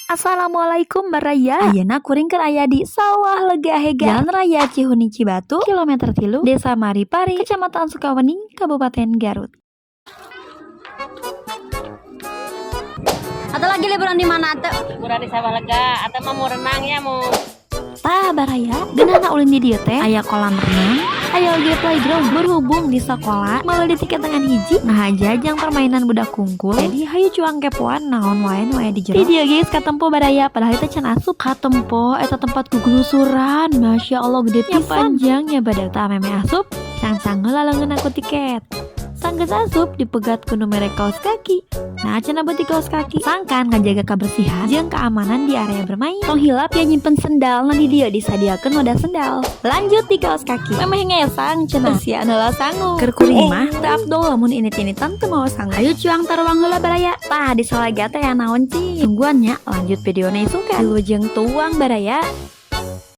Assalamualaikum baraya. Ayeuna kuring keur aya di Sawah Lega Hega, Jalan Raya Cihuni Cibatu, kilometer 3, Desa Maripari, Kecamatan Sukawening, Kabupaten Garut. Atau lagi liburan di mana tuh? Liburan di Sawah Lega atau mau renang ya mau. Tah baraya, geunahna ulin di dieu teh aya kolam renang, aya oge playground. Berhubung di sekolah meuli tiket dengan hiji, nah jajang permainan budak kungkul. Jadi hayu cuang kepoan naon wae nu aya di jero. Di dieu geus katempo baraya, padahal teh can asup. Katempo eta tempat gugulusuran, Masya Allah gede pisan. Panjangnya badak teh meme asup, cang-cang heula leungeun aku tiket. Sanggeus asup dipegat kudu merek kaos kaki. Nah cenah beuti kaos kaki sangkan ngajaga kebersihan jeung keamanan di area bermain. Tong hilap ya nyimpen sendal na di dieu disadiakeun wadah sendal. Lanjut di kaos kaki memeh ngesang cenah sia heula sangu. Keur kuring mah teu afdol lamun init-initan teu mawa sangu. Ayo cuang taruang heula baraya. Tah di Salaga teh aya naon cing? Tungguan nya lanjut videona isuk ka. Wilujeng tuang baraya.